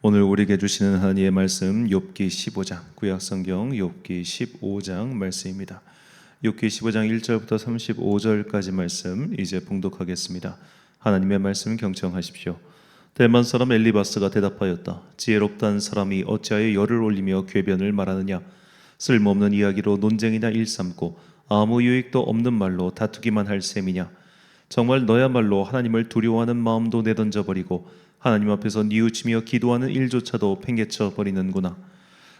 오늘 우리에게 주시는 하나님의 말씀 욥기 15장 구약성경 욥기 15장 말씀입니다. 욥기 15장 1절부터 35절까지 말씀 이제 봉독하겠습니다. 하나님의 말씀 경청하십시오. 대만 사람 엘리바스가 대답하였다. 지혜롭다는 사람이 어찌하여 열을 올리며 궤변을 말하느냐. 쓸모없는 이야기로 논쟁이나 일삼고 아무 유익도 없는 말로 다투기만 할 셈이냐. 정말 너야말로 하나님을 두려워하는 마음도 내던져버리고 하나님 앞에서 뉘우치며 기도하는 일조차도 팽개쳐 버리는구나.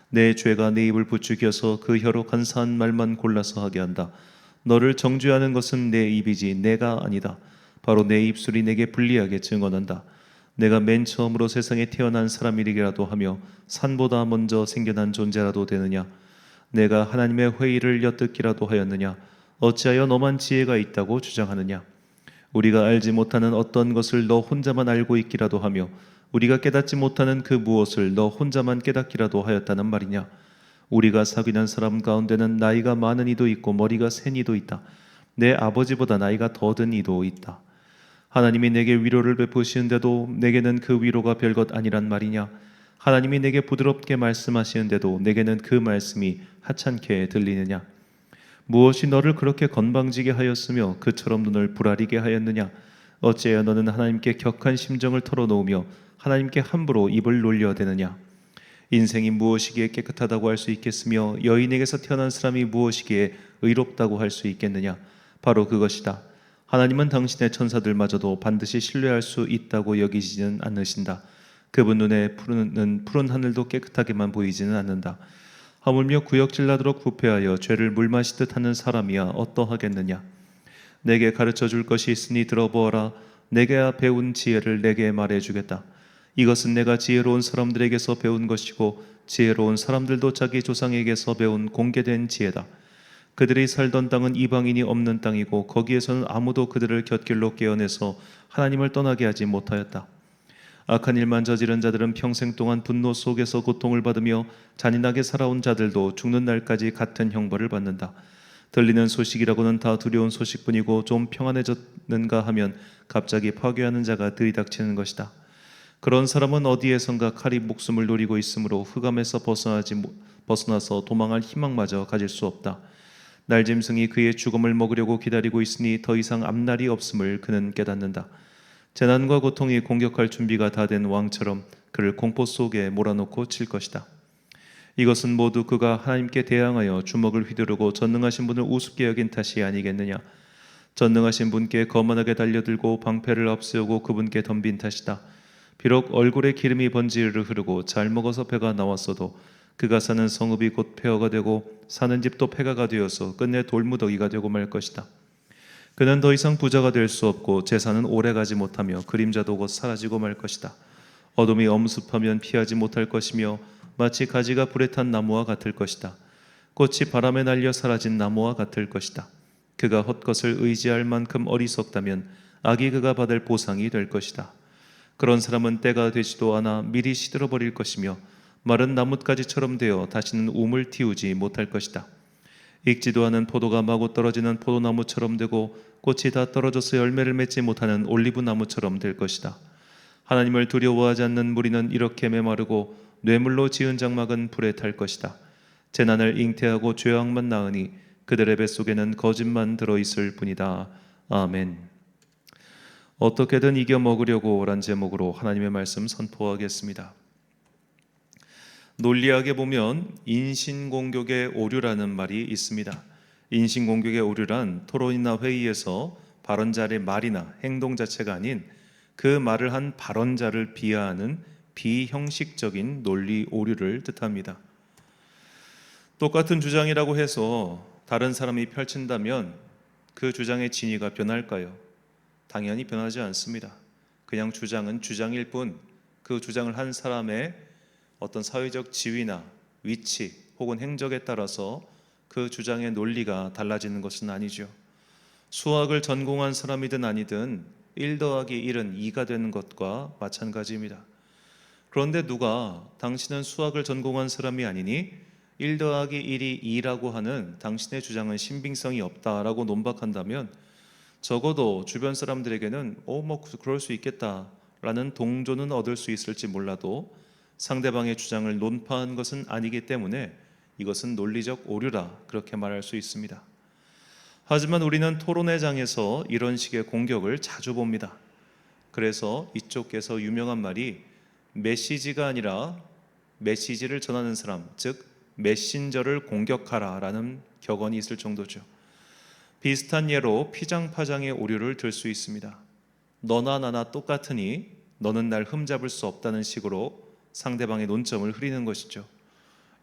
내 죄가 내 입을 부추겨서 그 혀로 간사한 말만 골라서 하게 한다. 너를 정죄하는 것은 내 입이지 내가 아니다. 바로 내 입술이 내게 불리하게 증언한다. 내가 맨 처음으로 세상에 태어난 사람이라도 하며 산보다 먼저 생겨난 존재라도 되느냐. 내가 하나님의 회의를 엿듣기라도 하였느냐. 어찌하여 너만 지혜가 있다고 주장하느냐. 우리가 알지 못하는 어떤 것을 너 혼자만 알고 있기라도 하며 우리가 깨닫지 못하는 그 무엇을 너 혼자만 깨닫기라도 하였다는 말이냐. 우리가 사귀는 사람 가운데는 나이가 많은 이도 있고 머리가 센 이도 있다. 내 아버지보다 나이가 더 든 이도 있다. 하나님이 내게 위로를 베푸시는데도 내게는 그 위로가 별것 아니란 말이냐. 하나님이 내게 부드럽게 말씀하시는데도 내게는 그 말씀이 하찮게 들리느냐. 무엇이 너를 그렇게 건방지게 하였으며 그처럼 눈을 부라리게 하였느냐. 어찌하여 너는 하나님께 격한 심정을 털어놓으며 하나님께 함부로 입을 놀려대느냐. 인생이 무엇이기에 깨끗하다고 할 수 있겠으며 여인에게서 태어난 사람이 무엇이기에 의롭다고 할 수 있겠느냐. 바로 그것이다. 하나님은 당신의 천사들마저도 반드시 신뢰할 수 있다고 여기지는 않으신다. 그분 눈에 푸른 하늘도 깨끗하게만 보이지는 않는다. 하물며 구역질 나도록 부패하여 죄를 물마시듯 하는 사람이야 어떠하겠느냐. 내게 가르쳐 줄 것이 있으니 들어보아라. 내게 배운 지혜를 내게 말해주겠다. 이것은 내가 지혜로운 사람들에게서 배운 것이고 지혜로운 사람들도 자기 조상에게서 배운 공개된 지혜다. 그들이 살던 땅은 이방인이 없는 땅이고 거기에서는 아무도 그들을 곁길로 깨어내서 하나님을 떠나게 하지 못하였다. 악한 일만 저지른 자들은 평생 동안 분노 속에서 고통을 받으며 잔인하게 살아온 자들도 죽는 날까지 같은 형벌을 받는다. 들리는 소식이라고는 다 두려운 소식뿐이고 좀 평안해졌는가 하면 갑자기 파괴하는 자가 들이닥치는 것이다. 그런 사람은 어디에선가 칼이 목숨을 노리고 있으므로 흑암에서 벗어나서 도망할 희망마저 가질 수 없다. 날짐승이 그의 죽음을 먹으려고 기다리고 있으니 더 이상 앞날이 없음을 그는 깨닫는다. 재난과 고통이 공격할 준비가 다 된 왕처럼 그를 공포 속에 몰아넣고 칠 것이다. 이것은 모두 그가 하나님께 대항하여 주먹을 휘두르고 전능하신 분을 우습게 여긴 탓이 아니겠느냐. 전능하신 분께 거만하게 달려들고 방패를 앞세우고 그분께 덤빈 탓이다. 비록 얼굴에 기름이 번지르르 흐르고 잘 먹어서 배가 나왔어도 그가 사는 성읍이 곧 폐허가 되고 사는 집도 폐가가 되어서 끝내 돌무더기가 되고 말 것이다. 그는 더 이상 부자가 될 수 없고 재산은 오래가지 못하며 그림자도 곧 사라지고 말 것이다. 어둠이 엄습하면 피하지 못할 것이며 마치 가지가 불에 탄 나무와 같을 것이다. 꽃이 바람에 날려 사라진 나무와 같을 것이다. 그가 헛것을 의지할 만큼 어리석다면 악이 그가 받을 보상이 될 것이다. 그런 사람은 때가 되지도 않아 미리 시들어버릴 것이며 마른 나뭇가지처럼 되어 다시는 움을 틔우지 못할 것이다. 익지도 않은 포도가 마구 떨어지는 포도나무처럼 되고 꽃이 다 떨어져서 열매를 맺지 못하는 올리브나무처럼 될 것이다. 하나님을 두려워하지 않는 무리는 이렇게 메마르고 뇌물로 지은 장막은 불에 탈 것이다. 재난을 잉태하고 죄악만 낳으니 그들의 뱃속에는 거짓만 들어있을 뿐이다. 아멘. 어떻게든 이겨 먹으려고 란 제목으로 하나님의 말씀 선포하겠습니다. 논리학에 보면 인신공격의 오류라는 말이 있습니다. 인신공격의 오류란 토론이나 회의에서 발언자의 말이나 행동 자체가 아닌 그 말을 한 발언자를 비하하는 비형식적인 논리 오류를 뜻합니다. 똑같은 주장이라고 해서 다른 사람이 펼친다면 그 주장의 진위가 변할까요? 당연히 변하지 않습니다. 그냥 주장은 주장일 뿐 그 주장을 한 사람의 어떤 사회적 지위나 위치 혹은 행적에 따라서 그 주장의 논리가 달라지는 것은 아니죠. 수학을 전공한 사람이든 아니든 1 더하기 1은 2가 되는 것과 마찬가지입니다. 그런데 누가 당신은 수학을 전공한 사람이 아니니 1 더하기 1이 2라고 하는 당신의 주장은 신빙성이 없다라고 논박한다면 적어도 주변 사람들에게는 뭐 그럴 수 있겠다라는 동조는 얻을 수 있을지 몰라도 상대방의 주장을 논파한 것은 아니기 때문에 이것은 논리적 오류라 그렇게 말할 수 있습니다. 하지만 우리는 토론회 장에서 이런 식의 공격을 자주 봅니다. 그래서 이쪽께서 유명한 말이 메시지가 아니라 메시지를 전하는 사람, 즉 메신저를 공격하라 라는 격언이 있을 정도죠. 비슷한 예로 피장파장의 오류를 들 수 있습니다. 너나 나나 똑같으니 너는 날 흠잡을 수 없다는 식으로 상대방의 논점을 흐리는 것이죠.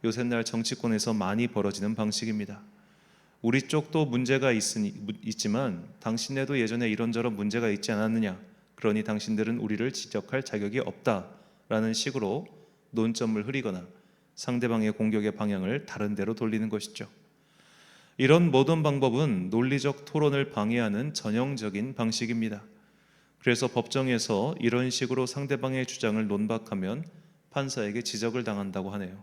요새날 정치권에서 많이 벌어지는 방식입니다. 우리 쪽도 문제가 있지만 당신네도 예전에 이런저런 문제가 있지 않았느냐, 그러니 당신들은 우리를 지적할 자격이 없다라는 식으로 논점을 흐리거나 상대방의 공격의 방향을 다른 데로 돌리는 것이죠. 이런 모든 방법은 논리적 토론을 방해하는 전형적인 방식입니다. 그래서 법정에서 이런 식으로 상대방의 주장을 논박하면 판사에게 지적을 당한다고 하네요.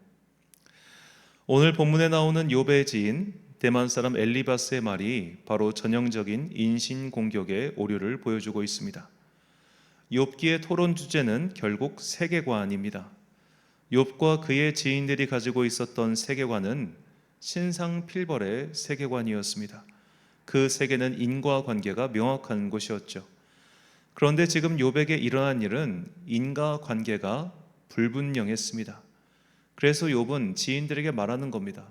오늘 본문에 나오는 욥의 지인 대만 사람 엘리바스의 말이 바로 전형적인 인신공격의 오류를 보여주고 있습니다. 욥기의 토론 주제는 결국 세계관입니다. 욥과 그의 지인들이 가지고 있었던 세계관은 신상필벌의 세계관이었습니다. 그 세계는 인과관계가 명확한 곳이었죠. 그런데 지금 욥에게 일어난 일은 인과관계가 불분명했습니다. 그래서 욥은 지인들에게 말하는 겁니다.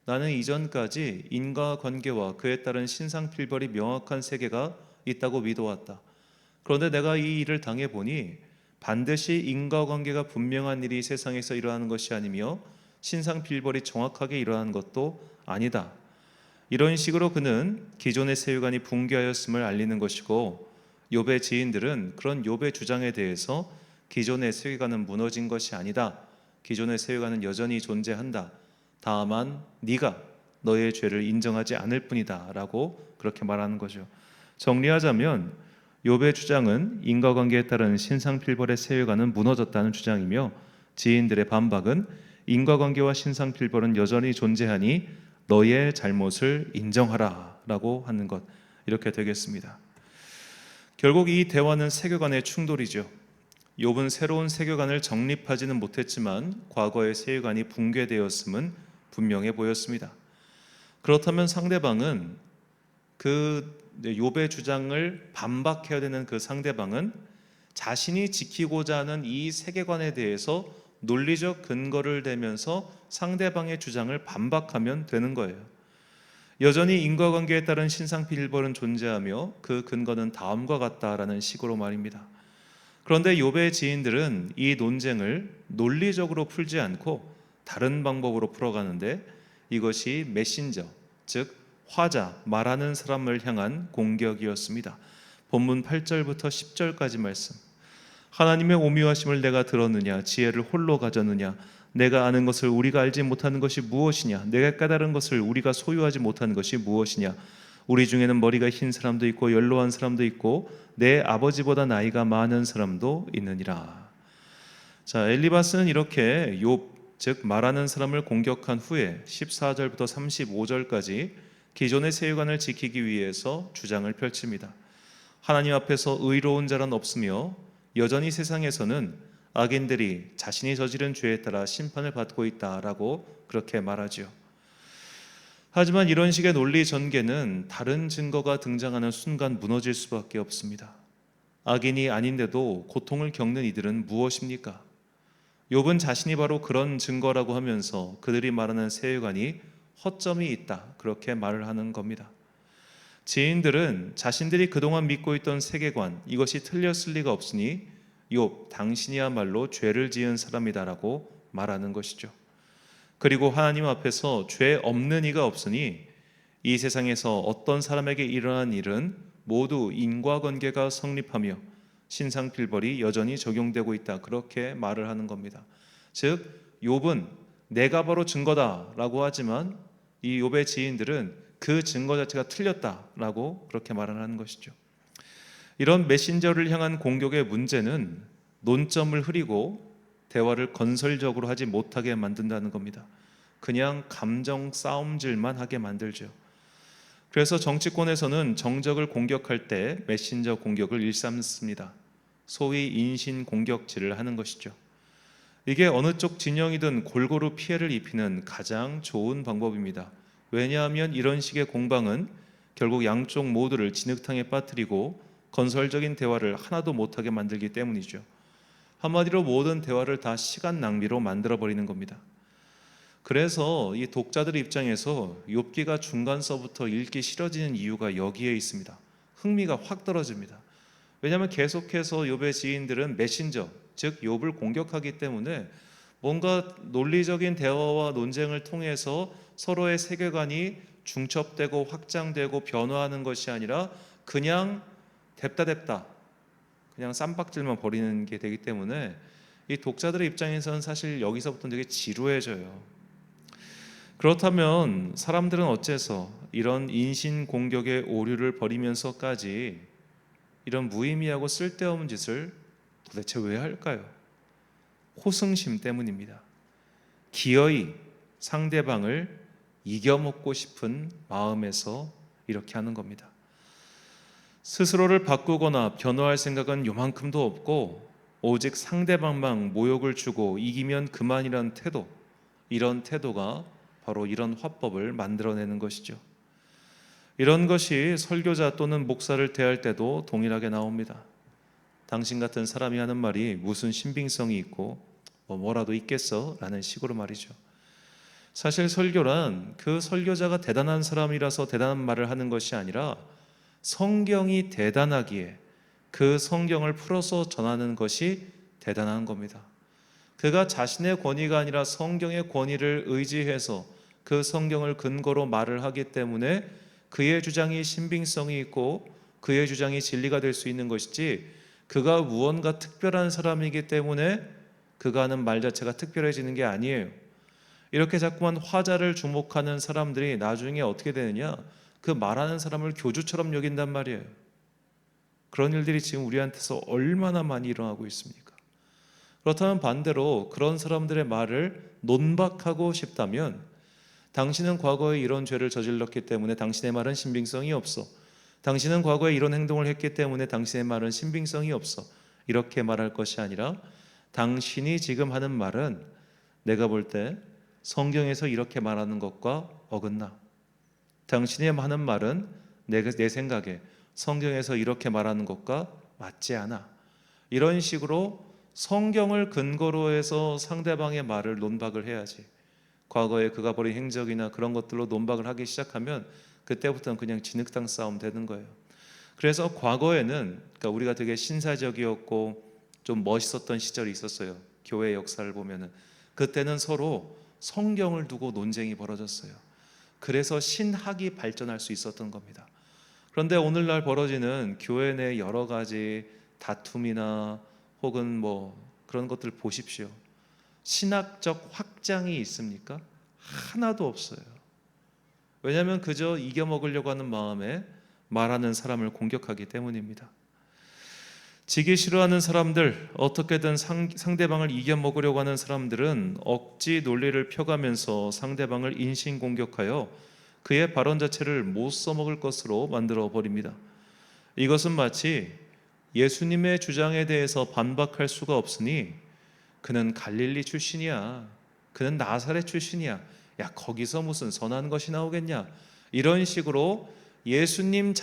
나는 이전까지 인과관계와 그에 따른 신상필벌이 명확한 세계가 있다고 믿어왔다. 그런데 내가 이 일을 당해보니 반드시 인과관계가 분명한 일이 세상에서 일어나는 것이 아니며 신상필벌이 정확하게 일어나는 것도 아니다. 이런 식으로 그는 기존의 세계관이 붕괴하였음을 알리는 것이고, 욥의 지인들은 그런 욥의 주장에 대해서 기존의 세계관은 무너진 것이 아니다. 기존의 세계관은 여전히 존재한다. 다만 네가 너의 죄를 인정하지 않을 뿐이다 라고 그렇게 말하는 거죠. 정리하자면 욥의 주장은 인과관계에 따른 신상필벌의 세계관은 무너졌다는 주장이며, 지인들의 반박은 인과관계와 신상필벌은 여전히 존재하니 너의 잘못을 인정하라 라고 하는 것, 이렇게 되겠습니다. 결국 이 대화는 세계관의 충돌이죠. 욥은 새로운 세계관을 정립하지는 못했지만 과거의 세계관이 붕괴되었음은 분명해 보였습니다. 그렇다면 상대방은 그 욥의 주장을 반박해야 되는 그 상대방은 자신이 지키고자 하는 이 세계관에 대해서 논리적 근거를 대면서 상대방의 주장을 반박하면 되는 거예요. 여전히 인과관계에 따른 신상필벌은 존재하며 그 근거는 다음과 같다라는 식으로 말입니다. 그런데 욥의 지인들은 이 논쟁을 논리적으로 풀지 않고 다른 방법으로 풀어가는데, 이것이 메신저, 즉 화자, 말하는 사람을 향한 공격이었습니다. 본문 8절부터 10절까지 말씀. 하나님의 오묘하심을 내가 들었느냐? 지혜를 홀로 가졌느냐? 내가 아는 것을 우리가 알지 못하는 것이 무엇이냐? 내가 깨달은 것을 우리가 소유하지 못하는 것이 무엇이냐? 우리 중에는 머리가 흰 사람도 있고 연로한 사람도 있고 내 아버지보다 나이가 많은 사람도 있느니라. 자, 엘리바스는 이렇게 욥, 즉 말하는 사람을 공격한 후에 14절부터 35절까지 기존의 세계관을 지키기 위해서 주장을 펼칩니다. 하나님 앞에서 의로운 자란 없으며 여전히 세상에서는 악인들이 자신이 저지른 죄에 따라 심판을 받고 있다라고 그렇게 말하죠. 하지만 이런 식의 논리 전개는 다른 증거가 등장하는 순간 무너질 수밖에 없습니다. 악인이 아닌데도 고통을 겪는 이들은 무엇입니까? 욥은 자신이 바로 그런 증거라고 하면서 그들이 말하는 세계관이 허점이 있다, 그렇게 말을 하는 겁니다. 지인들은 자신들이 그동안 믿고 있던 세계관, 이것이 틀렸을 리가 없으니 욥, 당신이야말로 죄를 지은 사람이다라고 말하는 것이죠. 그리고 하나님 앞에서 죄 없는 이가 없으니 이 세상에서 어떤 사람에게 일어난 일은 모두 인과관계가 성립하며 신상필벌이 여전히 적용되고 있다, 그렇게 말을 하는 겁니다. 즉 욥은 내가 바로 증거다라고 하지만 이 욥의 지인들은 그 증거 자체가 틀렸다라고 그렇게 말을 하는 것이죠. 이런 메신저를 향한 공격의 문제는 논점을 흐리고 대화를 건설적으로 하지 못하게 만든다는 겁니다. 그냥 감정 싸움질만 하게 만들죠. 그래서 정치권에서는 정적을 공격할 때 메신저 공격을 일삼습니다. 소위 인신 공격질을 하는 것이죠. 이게 어느 쪽 진영이든 골고루 피해를 입히는 가장 좋은 방법입니다. 왜냐하면 이런 식의 공방은 결국 양쪽 모두를 진흙탕에 빠뜨리고 건설적인 대화를 하나도 못하게 만들기 때문이죠. 한마디로 모든 대화를 다 시간 낭비로 만들어버리는 겁니다. 그래서 이 독자들 입장에서 욥기가 중간서부터 읽기 싫어지는 이유가 여기에 있습니다. 흥미가 확 떨어집니다. 왜냐하면 계속해서 욥의 지인들은 메신저, 즉 욥을 공격하기 때문에 뭔가 논리적인 대화와 논쟁을 통해서 서로의 세계관이 중첩되고 확장되고 변화하는 것이 아니라 그냥 뎁다 그냥 쌈박질만 벌이는 게 되기 때문에 이 독자들의 입장에서는 사실 여기서부터 되게 지루해져요. 그렇다면 사람들은 어째서 이런 인신공격의 오류를 벌이면서까지 이런 무의미하고 쓸데없는 짓을 도대체 왜 할까요? 호승심 때문입니다. 기어이 상대방을 이겨먹고 싶은 마음에서 이렇게 하는 겁니다. 스스로를 바꾸거나 변화할 생각은 요만큼도 없고 오직 상대방만 모욕을 주고 이기면 그만이란 태도, 이런 태도가 바로 이런 화법을 만들어내는 것이죠. 이런 것이 설교자 또는 목사를 대할 때도 동일하게 나옵니다. 당신 같은 사람이 하는 말이 무슨 신빙성이 있고 뭐라도 있겠어? 라는 식으로 말이죠. 사실 설교란 그 설교자가 대단한 사람이라서 대단한 말을 하는 것이 아니라 성경이 대단하기에 그 성경을 풀어서 전하는 것이 대단한 겁니다. 그가 자신의 권위가 아니라 성경의 권위를 의지해서 그 성경을 근거로 말을 하기 때문에 그의 주장이 신빙성이 있고 그의 주장이 진리가 될 수 있는 것이지, 그가 무언가 특별한 사람이기 때문에 그가 하는 말 자체가 특별해지는 게 아니에요. 이렇게 자꾸만 화자를 주목하는 사람들이 나중에 어떻게 되느냐, 그 말하는 사람을 교주처럼 여긴단 말이에요. 그런 일들이 지금 우리한테서 얼마나 많이 일어나고 있습니까? 그렇다면 반대로 그런 사람들의 말을 논박하고 싶다면, 당신은 과거에 이런 죄를 저질렀기 때문에 당신의 말은 신빙성이 없어, 당신은 과거에 이런 행동을 했기 때문에 당신의 말은 신빙성이 없어, 이렇게 말할 것이 아니라 당신이 지금 하는 말은 내가 볼 때 성경에서 이렇게 말하는 것과 어긋나, 당신이 하는 말은 내 생각에 성경에서 이렇게 말하는 것과 맞지 않아, 이런 식으로 성경을 근거로 해서 상대방의 말을 논박을 해야지, 과거에 그가 벌인 행적이나 그런 것들로 논박을 하기 시작하면 그때부터는 그냥 진흙탕 싸움 되는 거예요. 그래서 과거에는, 그러니까 우리가 되게 신사적이었고 좀 멋있었던 시절이 있었어요. 교회 역사를 보면은 그때는 서로 성경을 두고 논쟁이 벌어졌어요. 그래서 신학이 발전할 수 있었던 겁니다. 그런데 오늘날 벌어지는 교회 내 여러 가지 다툼이나 혹은 그런 것들 보십시오. 신학적 확장이 있습니까? 하나도 없어요. 왜냐하면 그저 이겨먹으려고 하는 마음에 말하는 사람을 공격하기 때문입니다. 지기 싫어하는 사람들, 어떻게든 상대방을 이겨먹으려고 하는 사람들은 억지 논리를 펴가면서 상대방을 인신공격하여 그의 발언 자체를 못 써먹을 것으로 만들어 버립니다. 이것은 마치 예수님의 주장에 대해서 반박할 수가 없으니 그는 갈릴리 출신이야, 그는 나사렛 출신이야, 야 거기서 무슨 선한 것이 나오겠냐, 이런 식으로 예수님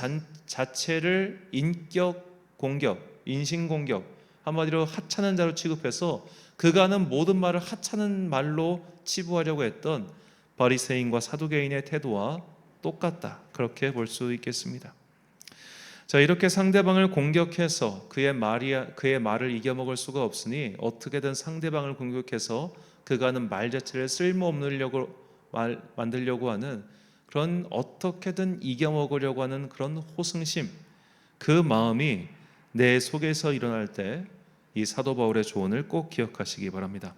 자체를 인격 공격, 인신공격, 한마디로 하찮은 자로 취급해서 그가 하는 모든 말을 하찮은 말로 치부하려고 했던 바리새인과 사두개인의 태도와 똑같다, 그렇게 볼 수 있겠습니다. 자, 이렇게 상대방을 공격해서 그의 말을 이겨먹을 수가 없으니 어떻게든 상대방을 공격해서 그가 하는 말 자체를 만들려고 하는 그런, 어떻게든 이겨먹으려고 하는 그런 호승심, 그 마음이 내 속에서 일어날 때 이 사도 바울의 조언을 꼭 기억하시기 바랍니다.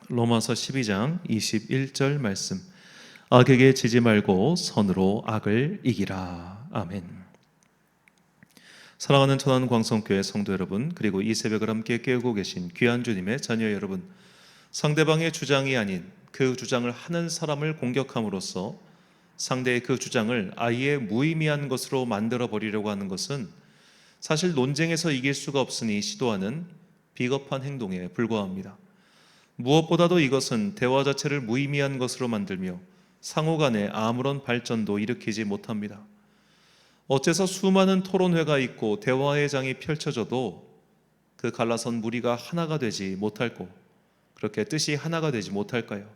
로마서 12장 21절 말씀, 악에게 지지 말고 선으로 악을 이기라. 아멘. 사랑하는 천안광성교회 성도 여러분, 그리고 이 새벽을 함께 깨우고 계신 귀한 주님의 자녀 여러분, 상대방의 주장이 아닌 그 주장을 하는 사람을 공격함으로써 상대의 그 주장을 아예 무의미한 것으로 만들어 버리려고 하는 것은 사실 논쟁에서 이길 수가 없으니 시도하는 비겁한 행동에 불과합니다. 무엇보다도 이것은 대화 자체를 무의미한 것으로 만들며 상호 간에 아무런 발전도 일으키지 못합니다. 어째서 수많은 토론회가 있고 대화의 장이 펼쳐져도 그 갈라선 무리가 하나가 되지 못할고 그렇게 뜻이 하나가 되지 못할까요?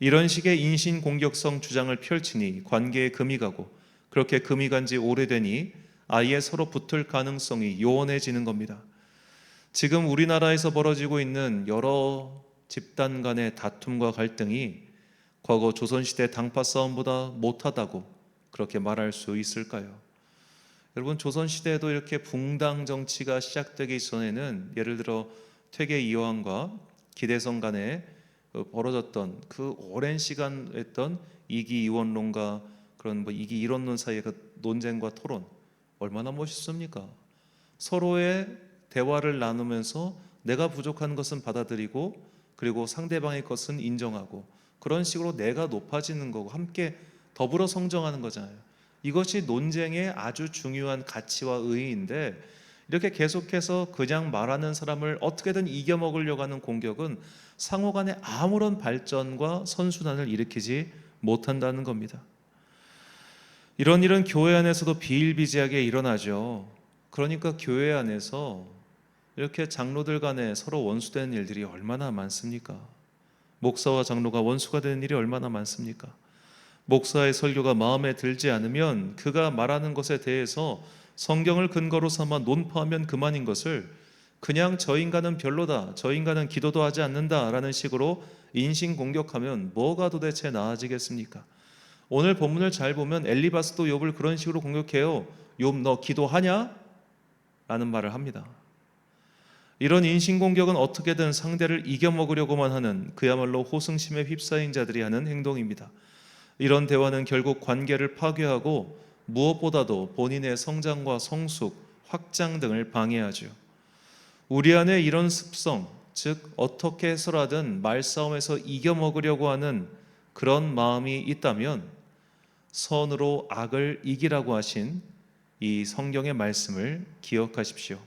이런 식의 인신공격성 주장을 펼치니 관계에 금이 가고 그렇게 금이 간 지 오래되니 아예 서로 붙을 가능성이 요원해지는 겁니다. 지금 우리나라에서 벌어지고 있는 여러 집단 간의 다툼과 갈등이 과거 조선시대 당파 싸움보다 못하다고 그렇게 말할 수 있을까요? 여러분, 조선시대에도 이렇게 붕당 정치가 시작되기 전에는 예를 들어 퇴계 이황과 기대성 간에 벌어졌던 그 오랜 시간 했던 이기 이원론과 그런 이기 이론론 사이의 그 논쟁과 토론 얼마나 멋있습니까? 서로의 대화를 나누면서 내가 부족한 것은 받아들이고 그리고 상대방의 것은 인정하고 그런 식으로 내가 높아지는 거고 함께 더불어 성장하는 거잖아요. 이것이 논쟁의 아주 중요한 가치와 의의인데 이렇게 계속해서 그냥 말하는 사람을 어떻게든 이겨먹으려고 하는 공격은 상호 간에 아무런 발전과 선순환을 일으키지 못한다는 겁니다. 이런 일은 교회 안에서도 비일비재하게 일어나죠. 그러니까 교회 안에서 이렇게 장로들 간에 서로 원수되는 일들이 얼마나 많습니까? 목사와 장로가 원수가 되는 일이 얼마나 많습니까? 목사의 설교가 마음에 들지 않으면 그가 말하는 것에 대해서 성경을 근거로 삼아 논파하면 그만인 것을 그냥 저 인간은 별로다, 저 인간은 기도도 하지 않는다라는 식으로 인신공격하면 뭐가 도대체 나아지겠습니까? 오늘 본문을 잘 보면 엘리바스도 욥을 그런 식으로 공격해요. 욥 너 기도하냐? 라는 말을 합니다. 이런 인신공격은 어떻게든 상대를 이겨먹으려고만 하는 그야말로 호승심에 휩싸인 자들이 하는 행동입니다. 이런 대화는 결국 관계를 파괴하고 무엇보다도 본인의 성장과 성숙, 확장 등을 방해하죠. 우리 안에 이런 습성, 즉 어떻게 해서라든 말싸움에서 이겨먹으려고 하는 그런 마음이 있다면 선으로 악을 이기라고 하신 이 성경의 말씀을 기억하십시오.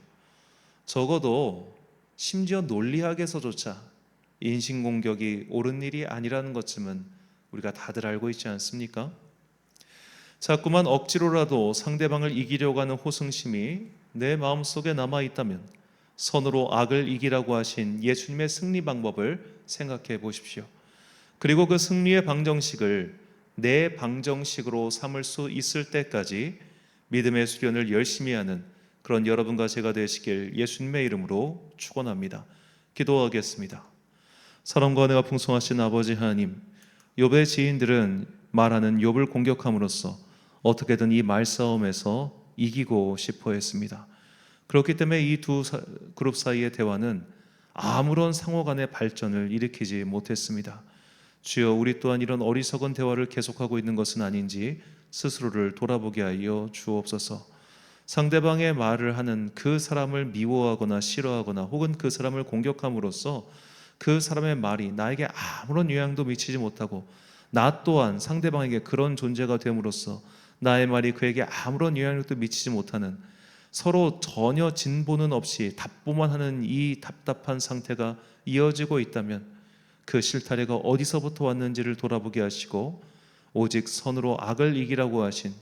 적어도 심지어 논리학에서조차 인신공격이 옳은 일이 아니라는 것쯤은 우리가 다들 알고 있지 않습니까? 자꾸만 억지로라도 상대방을 이기려고 하는 호승심이 내 마음속에 남아있다면 선으로 악을 이기라고 하신 예수님의 승리 방법을 생각해 보십시오. 그리고 그 승리의 방정식을 내 방정식으로 삼을 수 있을 때까지 믿음의 수련을 열심히 하는 그런 여러분과 제가 되시길 예수님의 이름으로 축원합니다. 기도하겠습니다. 사랑과 은혜가 풍성하신 아버지 하나님, 욥의 지인들은 말하는 욥을 공격함으로써 어떻게든 이 말싸움에서 이기고 싶어 했습니다. 그렇기 때문에 이 두 그룹 사이의 대화는 아무런 상호 간의 발전을 일으키지 못했습니다. 주여, 우리 또한 이런 어리석은 대화를 계속하고 있는 것은 아닌지 스스로를 돌아보게 하여 주옵소서. 상대방의 말을 하는 그 사람을 미워하거나 싫어하거나 혹은 그 사람을 공격함으로써 그 사람의 말이 나에게 아무런 영향도 미치지 못하고 나 또한 상대방에게 그런 존재가 됨으로써 나의 말이 그에게 아무런 영향력도 미치지 못하는 서로 전혀 진보는 없이 답보만 하는 이 답답한 상태가 이어지고 있다면 그 실타래가 어디서부터 왔는지를 돌아보게 하시고 오직 선으로 악을 이기라고 하신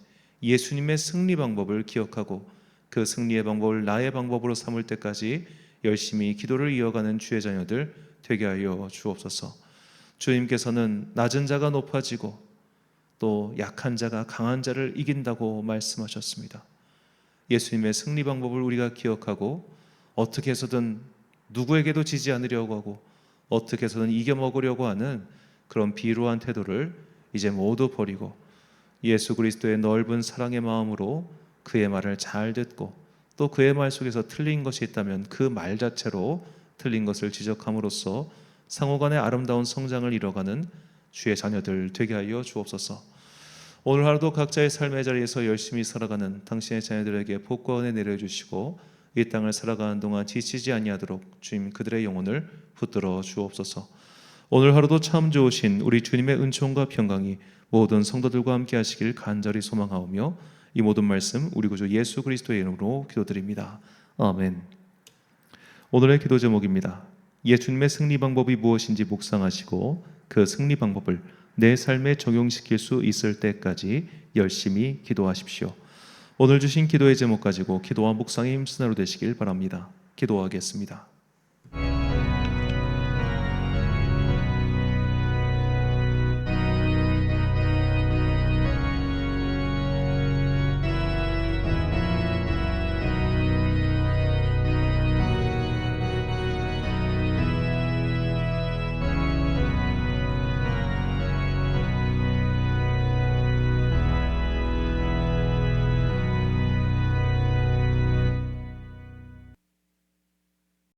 예수님의 승리 방법을 기억하고 그 승리의 방법을 나의 방법으로 삼을 때까지 열심히 기도를 이어가는 주의 자녀들 되게 하여 주옵소서. 주님께서는 낮은 자가 높아지고 또 약한 자가 강한 자를 이긴다고 말씀하셨습니다. 예수님의 승리 방법을 우리가 기억하고 어떻게 해서든 누구에게도 지지 않으려고 하고 어떻게 해서든 이겨먹으려고 하는 그런 비루한 태도를 이제 모두 버리고 예수 그리스도의 넓은 사랑의 마음으로 그의 말을 잘 듣고 또 그의 말 속에서 틀린 것이 있다면 그 말 자체로 틀린 것을 지적함으로써 상호간의 아름다운 성장을 이뤄가는 주의 자녀들 되게 하여 주옵소서. 오늘 하루도 각자의 삶의 자리에서 열심히 살아가는 당신의 자녀들에게 복과 은혜 내려주시고 이 땅을 살아가는 동안 지치지 아니하도록 주님 그들의 영혼을 붙들어 주옵소서. 오늘 하루도 참 좋으신 우리 주님의 은총과 평강이 모든 성도들과 함께 하시길 간절히 소망하오며 이 모든 말씀 우리 구주 예수 그리스도의 이름으로 기도드립니다. 아멘. 오늘의 기도 제목입니다. 예수님의 승리 방법이 무엇인지 묵상하시고 그 승리 방법을 내 삶에 적용시킬 수 있을 때까지 열심히 기도하십시오. 오늘 주신 기도의 제목 가지고 기도와 묵상의 힘쓰나로 되시길 바랍니다. 기도하겠습니다.